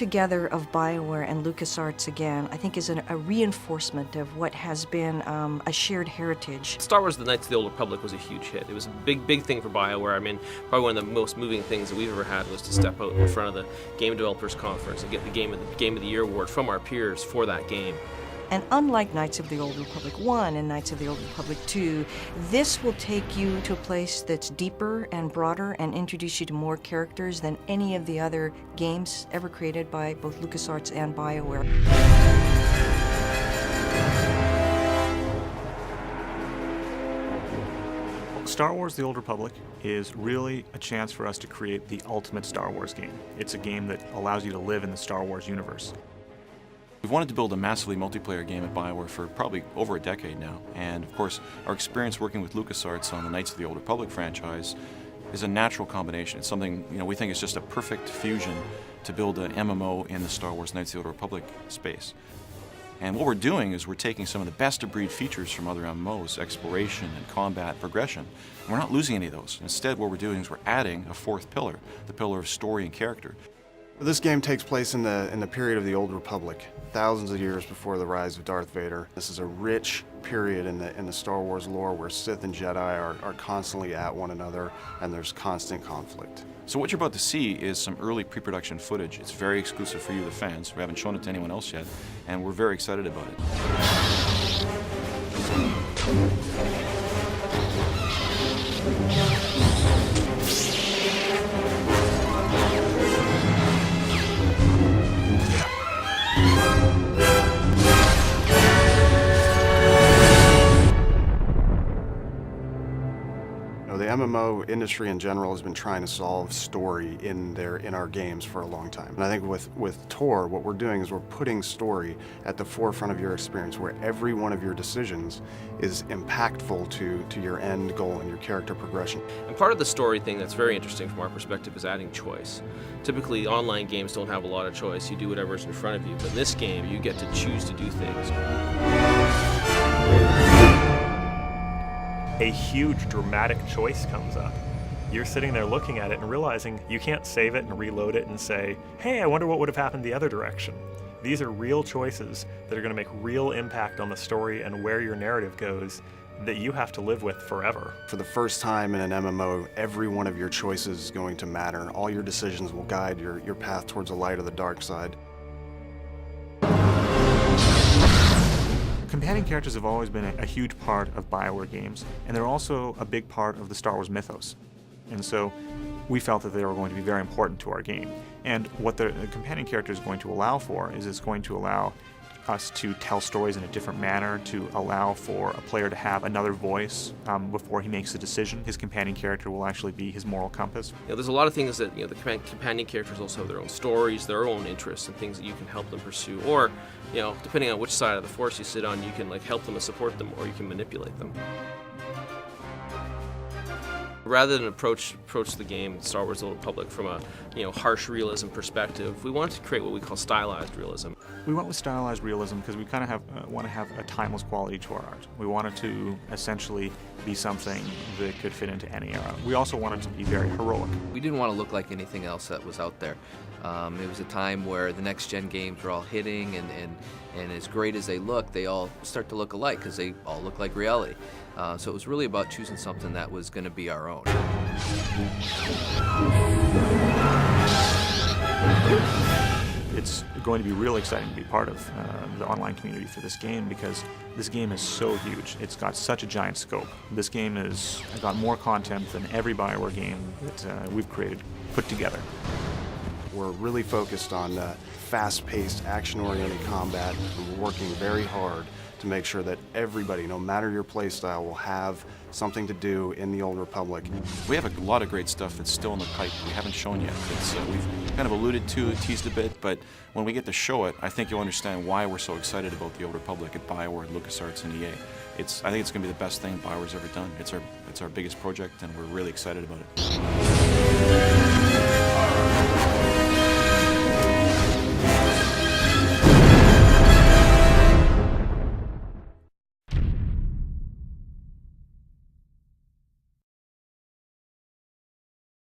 together of BioWare and LucasArts again, I think is a reinforcement of what has been a shared heritage. Star Wars: The Knights of the Old Republic was a huge hit. It was a big thing for BioWare. I mean, probably one of the most moving things that we've ever had was to step out in front of the Game Developers Conference and get the Game of the Year award from our peers for that game. And unlike Knights of the Old Republic 1 and Knights of the Old Republic 2, this will take you to a place that's deeper and broader and introduce you to more characters than any of the other games ever created by both LucasArts and BioWare. Star Wars: The Old Republic is really a chance for us to create the ultimate Star Wars game. It's a game that allows you to live in the Star Wars universe. We've wanted to build a massively multiplayer game at BioWare for probably over a decade now, and of course our experience working with LucasArts on the Knights of the Old Republic franchise is a natural combination. It's something, we think is just a perfect fusion to build an MMO in the Star Wars Knights of the Old Republic space. And what we're doing is we're taking some of the best-of-breed features from other MMOs, exploration and combat progression, and we're not losing any of those. Instead, what we're doing is we're adding a fourth pillar, the pillar of story and character. This game takes place in the period of the Old Republic, thousands of years before the rise of Darth Vader. This is a rich period in the Star Wars lore where Sith and Jedi are constantly at one another and there's constant conflict. So what you're about to see is some early pre-production footage. It's very exclusive for you, the fans. We haven't shown it to anyone else yet, and we're very excited about it. The MMO industry in general has been trying to solve story in our games for a long time. And I think with TOR, what we're doing is we're putting story at the forefront of your experience, where every one of your decisions is impactful to your end goal and your character progression. And part of the story thing that's very interesting from our perspective is adding choice. Typically, online games don't have a lot of choice. You do whatever's in front of you. But in this game, you get to choose to do things. A huge dramatic choice comes up. You're sitting there looking at it and realizing you can't save it and reload it and say, hey, I wonder what would have happened the other direction. These are real choices that are going to make real impact on the story and where your narrative goes that you have to live with forever. For the first time in an MMO, every one of your choices is going to matter. All your decisions will guide your path towards the light or the dark side. Companion characters have always been a huge part of BioWare games, and they're also a big part of the Star Wars mythos. And so we felt that they were going to be very important to our game. And what the companion character is going to allow for is it's going to allow us to tell stories in a different manner, to allow for a player to have another voice before he makes a decision. His companion character will actually be his moral compass. There's a lot of things that the companion characters also have their own stories, their own interests, and things that you can help them pursue. Or, depending on which side of the Force you sit on, you can help them and support them, or you can manipulate them. Rather than approach the game, Star Wars: The Old Republic, from a harsh realism perspective, we wanted to create what we call stylized realism. We went with stylized realism because we kind of want to have a timeless quality to our art. We wanted to essentially be something that could fit into any era. We also wanted to be very heroic. We didn't want to look like anything else that was out there. It was a time where the next-gen games were all hitting, and as great as they look, they all start to look alike because they all look like reality. So it was really about choosing something that was going to be our own. It's going to be really exciting to be part of the online community for this game because this game is so huge. It's got such a giant scope. This game has got more content than every BioWare game that we've created put together. We're really focused on fast-paced, action-oriented combat, and we're working very hard to make sure that everybody, no matter your playstyle, will have something to do in the Old Republic. We have a lot of great stuff that's still in the pipe we haven't shown yet. We've kind of alluded to, teased a bit, but when we get to show it, I think you'll understand why we're so excited about the Old Republic at BioWare, LucasArts, and EA. I think it's going to be the best thing BioWare's ever done. It's our biggest project, and we're really excited about it.